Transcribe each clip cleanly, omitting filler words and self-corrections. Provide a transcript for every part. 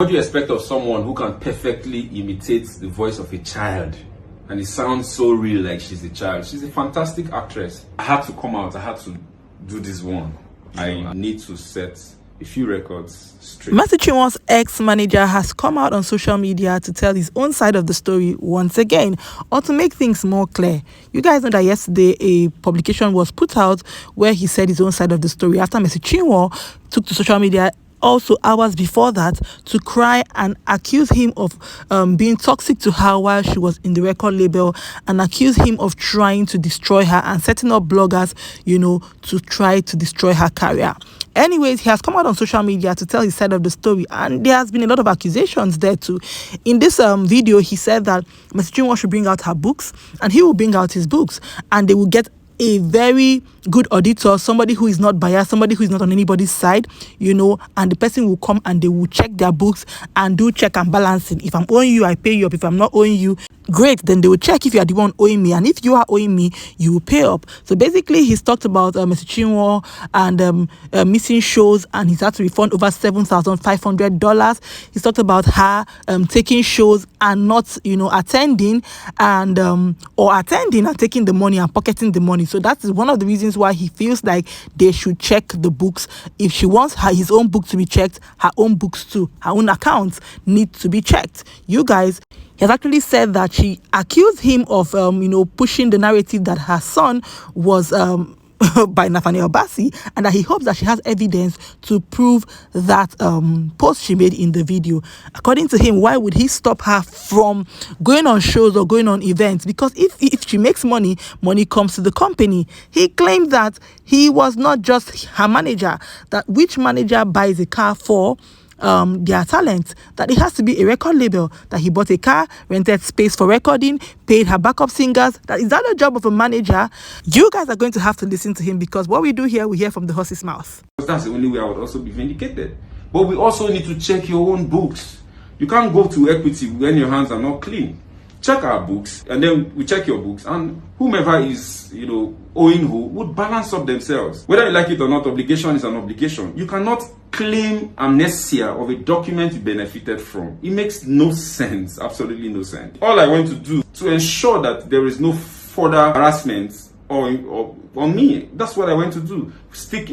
What do you expect of someone who can perfectly imitate the voice of a child? And it sounds so real, like she's a child. She's a fantastic actress. I had to come out. I had to do this one. I need to set a few records straight. Master Chinwo's ex-manager has come out on social media to tell his own side of the story once again, or to make things more clear. You guys know that yesterday a publication was put out where he said his own side of the story after Master Chinwo took to social media also hours before that to cry and accuse him of being toxic to her while she was in the record label, and accuse him of trying to destroy her and setting up bloggers, to try to destroy her career. Anyways, he has come out on social media to tell his side of the story, and there has been a lot of accusations there too. In this video, he said that Ms. Chinwo should bring out her books, and he will bring out his books, and they will get a very good auditor, somebody who is not biased, somebody who is not on anybody's side, and the person will come and they will check their books and do check and balancing. If I'm owing you, I pay you up. If I'm not owing you, great, then they will check if you are the one owing me, and if you are owing me, you will pay up. So basically, he's talked about Mr. Chinwo and missing shows, and he's had to refund over $7,500. He's talked about her taking shows and not, attending, and or attending and taking the money and pocketing the money. So that is one of the reasons why he feels like they should check the books. If she wants his own book to be checked, her own books too, her own accounts need to be checked. You guys, he has actually said that she accused him of, pushing the narrative that her son was by Nathaniel Bassey, and that he hopes that she has evidence to prove that post she made in the video. According to him, why would he stop her from going on shows or going on events? Because if she makes money, money comes to the company. He claimed that he was not just her manager, that which manager buys a car for their talent, that it has to be a record label, that he bought a car, rented space for recording, paid her backup singers. That is that the job of a manager? You guys are going to have to listen to him, because what we do here, we hear from the horse's mouth. That's the only way I would also be vindicated. But we also need to check your own books. You can't go to equity when your hands are not clean. Check our books, and then we check your books, and whomever is, owing who would balance up themselves. Whether you like it or not, obligation is an obligation. You cannot claim amnesia of a document you benefited from. It makes no sense, absolutely no sense. All I want to do to ensure that there is no further harassment on me, that's what I went to do.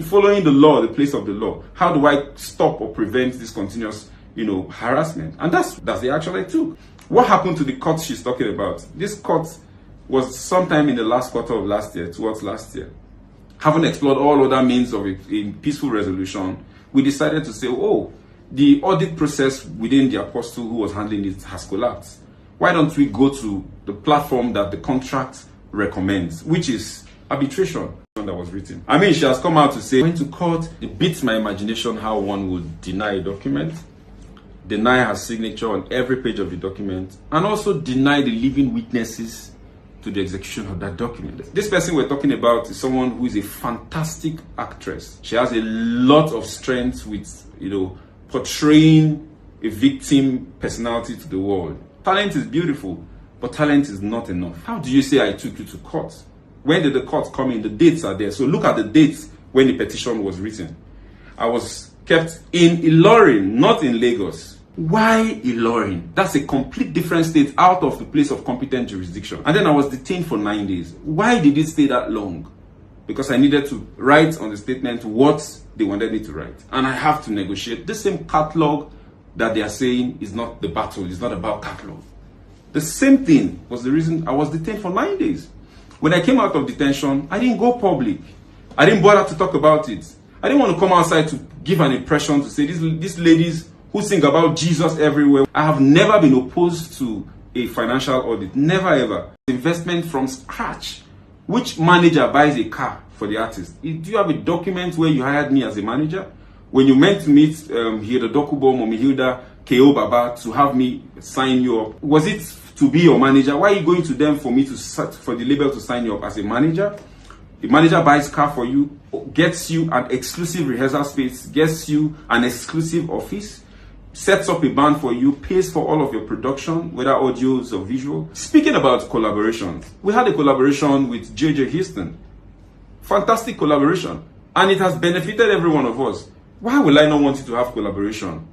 Following the law, the place of the law. How do I stop or prevent this continuous, harassment? And that's the action I took. What happened to the cut she's talking about? This cut was sometime in the last quarter of last year, towards last year. Having explored all other means of a peaceful resolution, we decided to say, the audit process within the apostle who was handling it has collapsed. Why don't we go to the platform that the contract recommends, which is arbitration that was written. I mean, she has come out to say, going to court, it beats my imagination how one would deny a document, deny her signature on every page of the document, and also deny the living witnesses to the execution of that document. This person we're talking about is someone who is a fantastic actress. She has a lot of strength with, portraying a victim personality to the world. Talent is beautiful, but talent is not enough. How do you say I took you to court? When did the court come in? The dates are there. So look at the dates when the petition was written. I was kept in Ilorin, not in Lagos. Why Ilorin? That's a complete different state, out of the place of competent jurisdiction. And then I was detained for 9 days. Why did it stay that long? Because I needed to write on the statement what they wanted me to write. And I have to negotiate. The same catalog that they are saying is not the battle, it's not about catalog. The same thing was the reason I was detained for 9 days. When I came out of detention, I didn't go public. I didn't bother to talk about it. I didn't want to come outside to give an impression to say these ladies who sing about Jesus everywhere. I have never been opposed to a financial audit. Never ever. Investment from scratch. Which manager buys a car for the artist? Do you have a document where you hired me as a manager? When you meant to meet Hilda Dokubo, Momi Hilda, K.O. Baba to have me sign you up, was it to be your manager? Why are you going to them for the label to sign you up as a manager? The manager buys car for you, gets you an exclusive rehearsal space, gets you an exclusive office, sets up a band for you, pays for all of your production, whether audios or visual. Speaking about collaborations, we had a collaboration with JJ Houston. Fantastic collaboration. And it has benefited every one of us. Why will I not want you to have collaboration?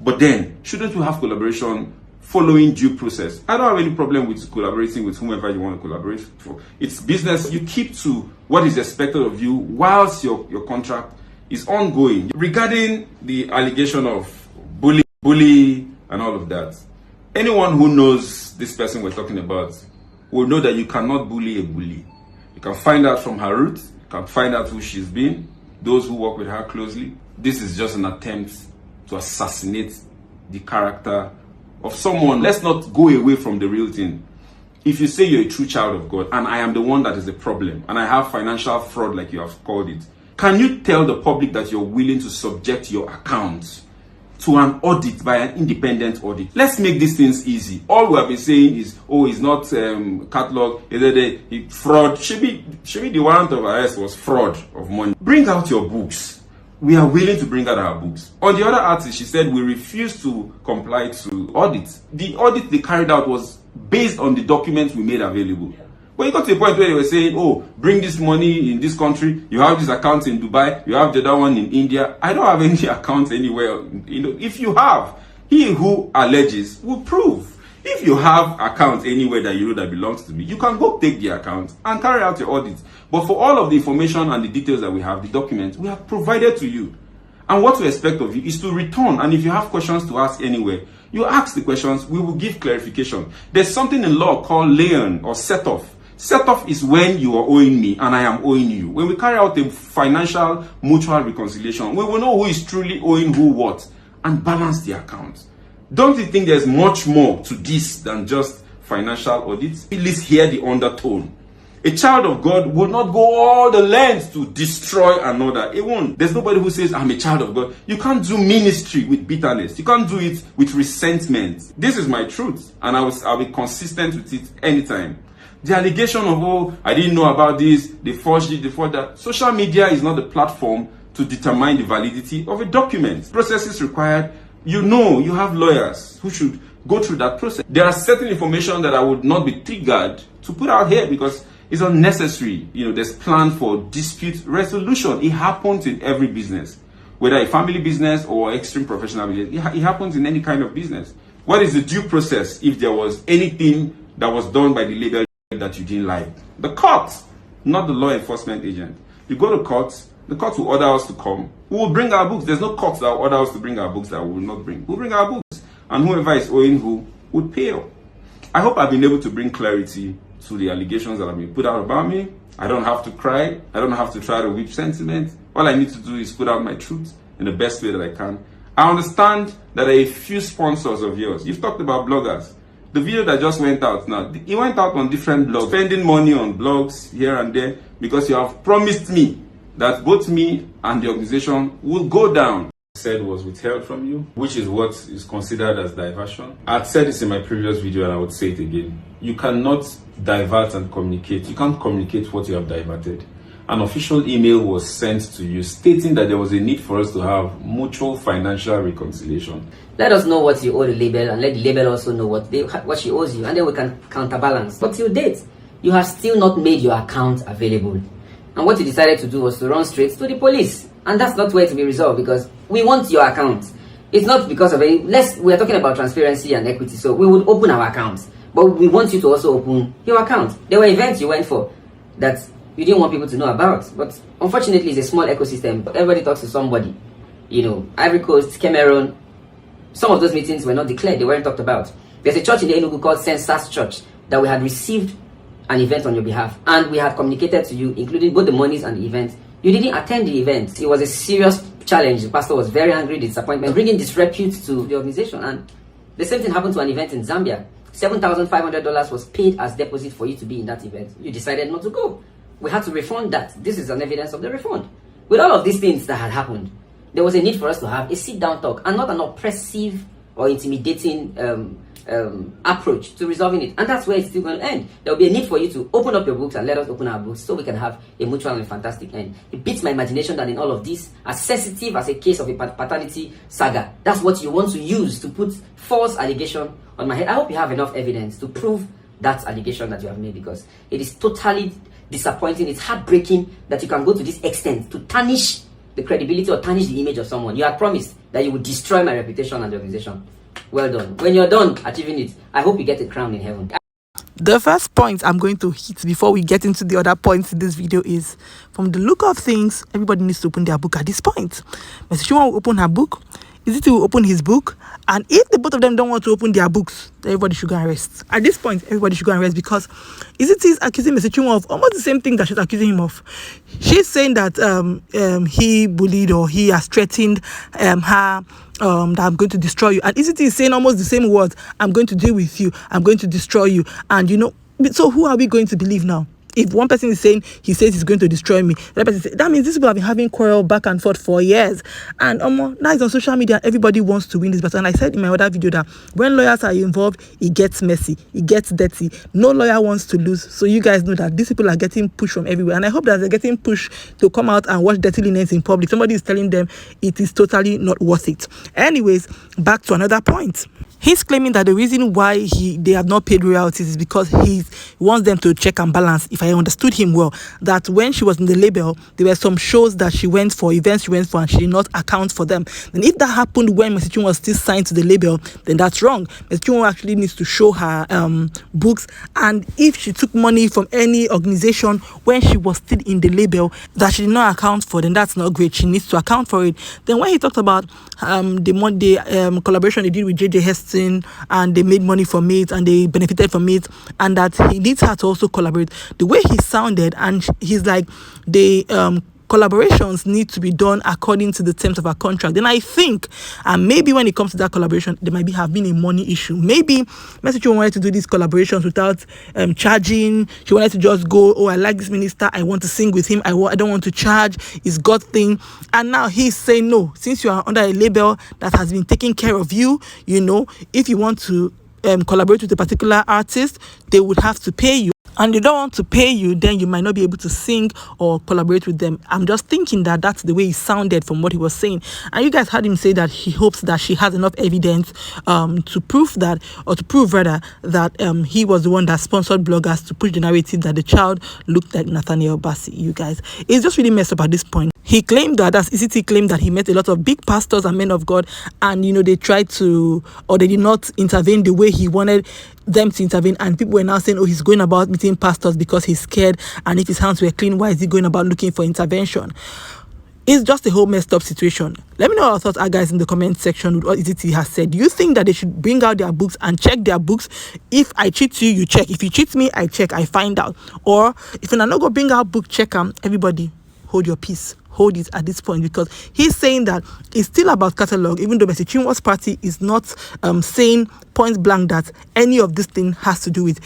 But then, shouldn't you have collaboration following due process? I don't have any problem with collaborating with whomever you want to collaborate for. It's business. You keep to what is expected of you whilst your contract is ongoing. Regarding the allegation of bully and all of that, anyone who knows this person we're talking about will know that you cannot bully a bully. You can find out from her roots, you can find out who she's been, those who work with her closely. This is just an attempt to assassinate the character of someone. Let's not go away from the real thing. If you say you're a true child of God and I am the one that is the problem and I have financial fraud like you have called it, can you tell the public that you're willing to subject your account to an audit by an independent audit? Let's make these things easy. All we have been saying is, oh, it's not catalog, it's fraud. Should be the warrant of arrest was fraud of money. Bring out your books. We are willing to bring out our books. On the other artist, she said we refuse to comply to audit. The audit they carried out was based on the documents we made available. But it got to a point where they were saying, oh, bring this money in this country, you have this account in Dubai, you have the other one in India. I don't have any accounts anywhere. If you have, he who alleges will prove. If you have accounts anywhere that you know that belongs to me, you can go take the account and carry out your audit. But for all of the information and the details that we have, the documents, we have provided to you. And what we expect of you is to return. And if you have questions to ask anywhere, you ask the questions, we will give clarification. There's something in law called Lair or set-off. Set-off is when you are owing me and I am owing you. When we carry out a financial mutual reconciliation, we will know who is truly owing who what and balance the account. Don't you think there's much more to this than just financial audits? At least hear the undertone. A child of God will not go all the lengths to destroy another. It won't. There's nobody who says, I'm a child of God. You can't do ministry with bitterness. You can't do it with resentment. This is my truth, and I'll be consistent with it anytime. The allegation of, oh, I didn't know about this, they forged it, they forged that. Social media is not the platform to determine the validity of a document. Processes required. You have lawyers who should go through that process. There are certain information that I would not be triggered to put out here because it's unnecessary. There's plan for dispute resolution. It happens in every business, whether a family business or extreme professional business. It happens in any kind of business. What is the due process if there was anything that was done by the label that you didn't like? The court, not the law enforcement agent. You go to court, the court will order us to come. We will bring our books. There's no court that will order us to bring our books that we will not bring. We'll bring our books. And whoever is owing who would pay. I hope I've been able to bring clarity to the allegations that have been put out about me. I don't have to cry. I don't have to try to whip sentiment. All I need to do is put out my truth in the best way that I can. I understand that there are a few sponsors of yours. You've talked about bloggers. The video that just went out now, it went out on different blogs, spending money on blogs here and there because you have promised me that both me and the organization will go down. Said was withheld from you, which is what is considered as diversion. I'd said this in my previous video and I would say it again. You cannot divert and communicate. You can't communicate what you have diverted. An official email was sent to you stating that there was a need for us to have mutual financial reconciliation. Let us know what you owe the label and let the label also know what she owes you, and then we can counterbalance. But till date, you have still not made your account available. And what you decided to do was to run straight to the police. And that's not where to be resolved because we want your account. It's not because of we're talking about transparency and equity, so we would open our accounts. But we want you to also open your account. There were events you went for that you didn't want people to know about. But unfortunately, it's a small ecosystem. Everybody talks to somebody. Ivory Coast, Cameroon. Some of those meetings were not declared. They weren't talked about. There's a church in the Enugu called Census Church that we had received an event on your behalf. And we had communicated to you, including both the monies and the event. You didn't attend the event. It was a serious challenge. The pastor was very angry, disappointment, bringing disrepute to the organization. And the same thing happened to an event in Zambia. $7,500 was paid as deposit for you to be in that event. You decided not to go. We had to refund that. This is an evidence of the refund. With all of these things that had happened, there was a need for us to have a sit-down talk and not an oppressive or intimidating approach to resolving it. And that's where it's still going to end. There will be a need for you to open up your books and let us open our books so we can have a mutual and fantastic end. It beats my imagination that in all of this, as sensitive as a case of a paternity saga, that's what you want to use to put false allegation on my head. I hope you have enough evidence to prove that allegation that you have made, because it is totally disappointing. It's heartbreaking that you can go to this extent to tarnish the credibility or tarnish the image of someone. You had promised that you will destroy my reputation and the organization. Well done. When you're done achieving it, I hope you get a crown in heaven. The first point I'm going to hit before we get into the other points in this video is, from the look of things, everybody needs to open their book at this point. Mr. Chinwo will open her book, Eezeetee will open his book, and if the both of them don't want to open their books, then everybody should go and rest. At this point, everybody should go and rest, because Eezeetee is accusing Mr. Chinwo of almost the same thing that she's accusing him of. She's saying that he bullied, or he has threatened her, that I'm going to destroy you. And Eezeetee is saying almost the same words: I'm going to deal with you, I'm going to destroy you. And so who are we going to believe now? If one person is saying he says he's going to destroy me, the other person says, that means these people have been having quarrel back and forth for years. And now it's on social media, everybody wants to win this battle. And I said in my other video that when lawyers are involved, it gets messy, it gets dirty. No lawyer wants to lose. So you guys know that these people are getting pushed from everywhere. And I hope that they're getting pushed to come out and watch dirty linens in public. Somebody is telling them it is totally not worth it. Anyways, back to another point. He's claiming that the reason why they have not paid royalties is because he wants them to check and balance. If I understood him well, that when she was in the label, there were some shows that she went for, events she went for, and she did not account for them. And if that happened when Mr. Chinwo was still signed to the label, then that's wrong. Mr. Chinwo actually needs to show her books, and if she took money from any organization when she was still in the label that she did not account for, then that's not great. She needs to account for it. Then when he talked about the collaboration they did with JJ Heston, and they made money from it and they benefited from it, and that he needs her to also collaborate, the way he sounded, and he's like, the collaborations need to be done according to the terms of our contract. Then I think, and maybe when it comes to that collaboration, there might have been a money issue. Maybe Mr. Chinwo wanted to do these collaborations without charging. She wanted to just go, oh, I like this minister, I want to sing with him, I don't want to charge, it's God thing. And now he's saying, no, since you are under a label that has been taking care of you, if you want to collaborate with a particular artist, they would have to pay you. And they don't want to pay you, then you might not be able to sing or collaborate with them. I'm just thinking that that's the way he sounded from what he was saying. And you guys heard him say that he hopes that she has enough evidence to prove that he was the one that sponsored bloggers to push the narrative that the child looked like Nathaniel Bassey. You guys, it's just really messed up at this point. He claimed that, as Eezeetee claimed, that he met a lot of big pastors and men of God, and they tried to, or they did not intervene the way he wanted them to intervene, and people were now saying, oh, he's going about meeting pastors because he's scared, and if his hands were clean, why is he going about looking for intervention? It's just a whole messed up situation. Let me know what your thoughts are, guys, in the comment section with what Eezeetee has said. Do you think that they should bring out their books and check their books? If I cheat you, you check. If you cheat me, I check, I find out. Or if you're not going to bring out book, check them. Everybody, hold your peace. Hold it at this point, because he's saying that it's still about catalog, even though Mr. Chinwo's party is not saying point blank that any of this thing has to do with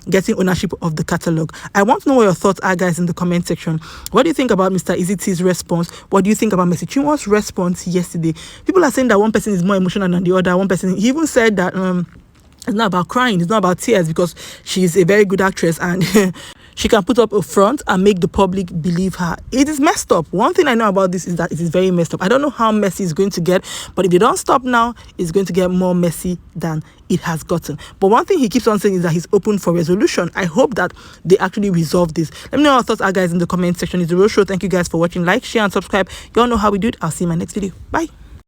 getting ownership of the catalog. I want to know what your thoughts are, guys, in the comment section. What do you think about Mr. Eezeetee's response? What do you think about Mr. Chinwo's response yesterday? People are saying that one person is more emotional than the other. One person, he even said that it's not about crying, it's not about tears, because she's a very good actress and she can put up a front and make the public believe her. It is messed up. One thing I know about this is that it is very messed up. I don't know how messy it's going to get, but if they don't stop now, it's going to get more messy than it has gotten. But one thing he keeps on saying is that he's open for resolution. I hope that they actually resolve this. Let me know what your thoughts are, guys, in the comment section. It's The Real Show. Thank you guys for watching. Like, share, and subscribe. You all know how we do it. I'll see you in my next video. Bye.